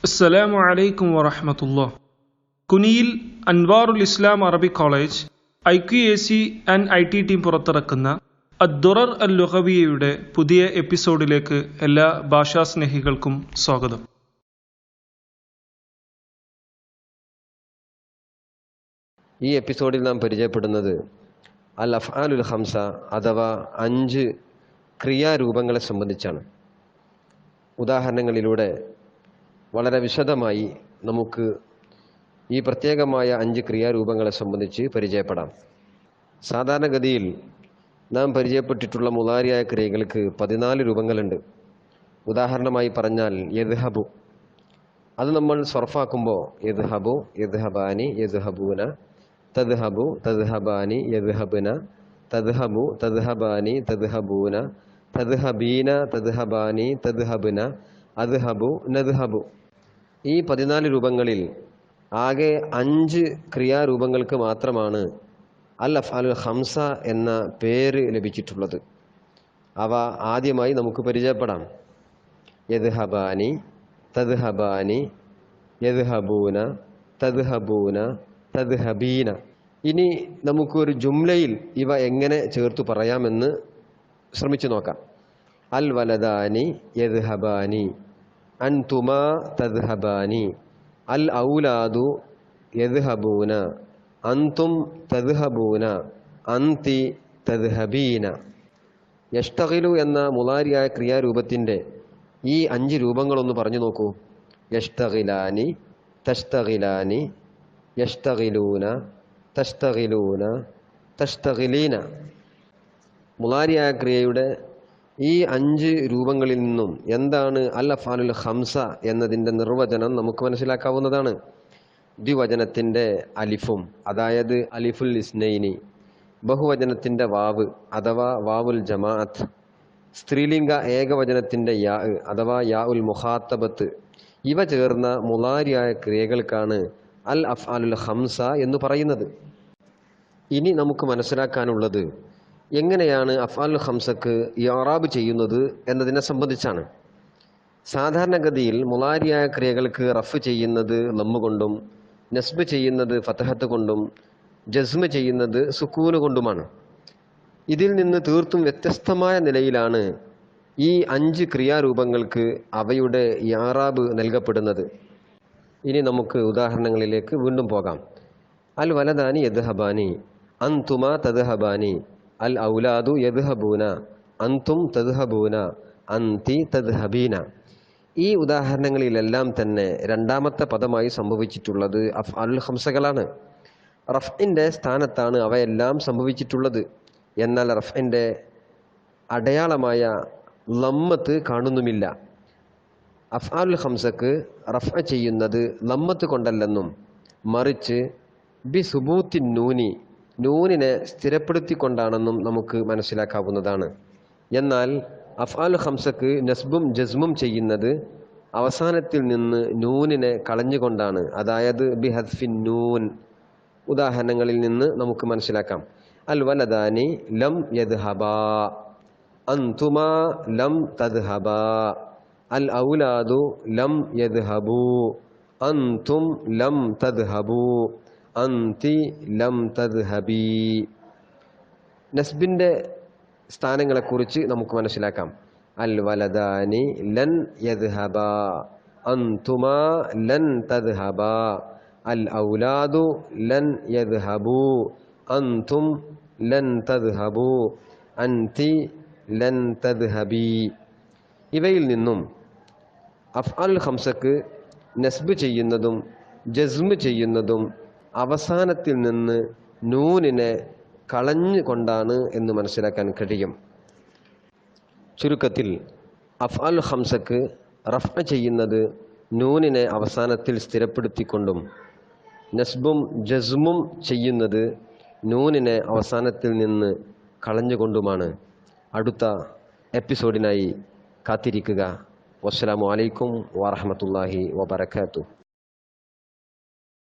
അസ്സലാമു അലൈക്കും വറഹ്മത്തുള്ളാഹി. Kuniyil Anwarul Islam Arabic college IQAC and IT team പുറത്തിറക്കുന്ന അദ്ദുറർ അൽ-ലുഗവിയയുടെ പുതിയ എപ്പിസോഡിലേക്ക് എല്ലാ ഭാഷാസ്നേഹികൾക്കും സ്വാഗതം. ഈ എപ്പിസോഡിൽ നാം പരിചയപ്പെടുന്നത് അൽ-അഫ്ആലുൽ ഖംസ അഥവാ 5 ക്രിയാരൂപങ്ങളെ സംബന്ധിച്ചാണ്. ഉദാഹരണങ്ങളിലൂടെ വളരെ വിശദമായി നമുക്ക് ഈ പ്രത്യേകമായ 5 ക്രിയാരൂപങ്ങളെ സംബന്ധിച്ച് പരിചയപ്പെടാം. സാധാരണഗതിയിൽ നാം പരിചയപ്പെട്ടിട്ടുള്ള മുളാരിയായ ക്രിയകൾക്ക് 14 രൂപങ്ങളുണ്ട്. ഉദാഹരണമായി പറഞ്ഞാൽ യദ്ഹബു, അത് നമ്മൾ സർഫാക്കുമ്പോൾ യദ്ഹബു, യദ്ഹബാനി, യദ്ഹബൂന, തദ്ഹബു, തദ്ഹബാനി, യദ്ഹബന, തദ്ഹബു, തദ്ഹബാനി, തദ്ഹബൂന, തദ്ഹബീന, തദ്ഹബാനി, തദ്ഹബന, അദ്ഹബു, നദ്ഹബു. ഈ 14 രൂപങ്ങളിൽ ആകെ 5 ക്രിയാരൂപങ്ങൾക്ക് മാത്രമാണ് അൽ അഫ്ആലുൽ ഖംസ എന്ന പേര് ലഭിച്ചിട്ടുള്ളത്. അവ ആദ്യമായി നമുക്ക് പരിചയപ്പെടാം. യദ്ഹബാനി, തദ്ഹബാനി, യദ്ഹബൂന, തദ്ഹബൂന, തദ്ഹബീന. ഇനി നമുക്കൊരു ജുംലയിൽ ഇവ എങ്ങനെ ചേർത്തു പറയാമെന്ന് ശ്രമിച്ചു നോക്കാം. അൽ വലദാനി യദ്ഹബാനി, അൻതുമാ തദ്ഹബാനി, അൽ ഔലാദു യദ്ഹബൂന, അൻതും തദ്ഹബൂന, അൻതി തദ്ഹബീന. യഷ്തഗിലു എന്ന മുളാരിയായ ക്രിയാരൂപത്തിൻ്റെ ഈ 5 രൂപങ്ങളൊന്ന് പറഞ്ഞു നോക്കൂ. യഷ്തഗിലാനി, തഷ്തഗിലാനി, യഷ്തഗിലൂന, തഷ്തഗിലൂന, തഷ്തഗിലീന. മുളാരിയായ ക്രിയയുടെ ഈ 5 രൂപങ്ങളിൽ നിന്നും എന്താണ് അൽ അഫ്ആലുൽ ഖംസ എന്നതിൻ്റെ നിർവചനം നമുക്ക് മനസ്സിലാക്കാവുന്നതാണ്. ദ്വിവചനത്തിൻ്റെ അലിഫും, അതായത് അലിഫുൽ ഇസ്നൈനി, ബഹുവചനത്തിൻ്റെ വാവ് അഥവാ വാവുൽ ജമാഅത്ത്, സ്ത്രീലിംഗ ഏകവചനത്തിൻ്റെ യാ അഥവാ യാ ഉൽ മുഖാത്തബത്ത്, ഇവ ചേർന്ന മുളാരിയായ ക്രിയകൾക്കാണ് അൽ അഫ്ആലുൽ ഖംസ എന്ന് പറയുന്നത്. ഇനി നമുക്ക് മനസ്സിലാക്കാനുള്ളത് എങ്ങനെയാണ് അഫ്ആലുൽ ഖംസക്ക് ഇഅ്റാബ് ചെയ്യുന്നത് എന്നതിനെ സംബന്ധിച്ചാണ്. സാധാരണഗതിയിൽ മുളാരിയായ ക്രിയകൾക്ക് റഫ് ചെയ്യുന്നത് ലമ്മ് കൊണ്ടും, നസ്ബ് ചെയ്യുന്നത് ഫതഹത്ത് കൊണ്ടും, ജസ്മ് ചെയ്യുന്നത് സുക്കൂന് കൊണ്ടുമാണ്. ഇതിൽ നിന്ന് തീർത്തും വ്യത്യസ്തമായ നിലയിലാണ് ഈ 5 ക്രിയാരൂപങ്ങൾക്ക് അവയുടെ ഇഅ്റാബ് നൽകപ്പെടുന്നത്. ഇനി നമുക്ക് ഉദാഹരണങ്ങളിലേക്ക് വീണ്ടും പോകാം. അൽ വലദാനി യദ്ഹബാനി, അൻതുമാ തദ്ഹബാനി, അൽ ഔലാദു യദ്ഹബൂന, അൻതും തദ്ഹബൂന, അൻതി തദ്ഹബീന. ഈ ഉദാഹരണങ്ങളിലെല്ലാം തന്നെ രണ്ടാമത്തെ പദമായി സംഭവിച്ചിട്ടുള്ളത് അഫ്ആലുൽ ഖംസകളാണ്. റഫ്ഇൻ്റെ സ്ഥാനത്താണ് അവയെല്ലാം സംഭവിച്ചിട്ടുള്ളത്. എന്നാൽ റഫ്ഇൻ്റെ അടയാളമായ ലമ്മത്ത് കാണുന്നുമില്ല. അഫ്ആലുൽ ഖംസക്ക് റഫ്അ ചെയ്യുന്നത് ലമ്മത്ത് കൊണ്ടല്ലെന്നും മറിച്ച് ബി സുബൂത്തിൻ നൂനി, നൂനിനെ സ്ഥിരപ്പെടുത്തിക്കൊണ്ടാണെന്നും നമുക്ക് മനസ്സിലാക്കാവുന്നതാണ്. എന്നാൽ അഫ്ആലുൽ ഖംസക്ക് നസ്ബും ജസ്മും ചെയ്യുന്നത് അവസാനത്തിൽ നിന്ന് നൂനിനെ കളഞ്ഞുകൊണ്ടാണ്, അതായത് ബി ഹദ്ഫിൻ നൂൻ. ഉദാഹരണങ്ങളിൽ നിന്ന് നമുക്ക് മനസ്സിലാക്കാം. അൽ വലദാനി ലം യദ്ഹബാ, അൻതുമാ ലം തദ്ഹബാ, അൽ ഔലാദു ലം യദ്ഹബൂ, അൻതും ലം തദ്ഹബൂ, അൻതി ലം തദ്ഹബീ. നസ്ബിൻ്റെ സ്ഥാനങ്ങളെക്കുറിച്ച് നമുക്ക് മനസ്സിലാക്കാം. അൽ വലദാനി ലൻ യദ്ഹബാ, അൻതുമാ ലൻ തദ്ഹബാ, അൽ ഔലാദു ലൻ യദ്ഹബൂ, അൻതും ലൻ തദ്ഹബൂ, അൻതി ലൻ തദ്ഹബീ. ഇവയിൽ നിന്നും അഫ്ആലുൽ ഖംസക്ക് നസ്ബ് ചെയ്യുന്നതും ജസ്മ് ചെയ്യുന്നതും അവസാനത്തിൽ നിന്ന് നൂനിനെ കളഞ്ഞുകൊണ്ടാണ് എന്ന് മനസ്സിലാക്കാൻ കഴിയും. ചുരുക്കത്തിൽ അഫ്ആലുൽ ഖംസക്ക് റഫ്അ ചെയ്യുന്നത് നൂനിനെ അവസാനത്തിൽ സ്ഥിരപ്പെടുത്തിക്കൊണ്ടും, നസ്ബും ജസ്മും ചെയ്യുന്നത് നൂനിനെ അവസാനത്തിൽ നിന്ന് കളഞ്ഞുകൊണ്ടുമാണ്. അടുത്ത എപ്പിസോഡിനായി കാത്തിരിക്കുക. വസ്സലാമു അലൈക്കും വറഹ്മത്തുള്ളാഹി വബറകാതുഹു.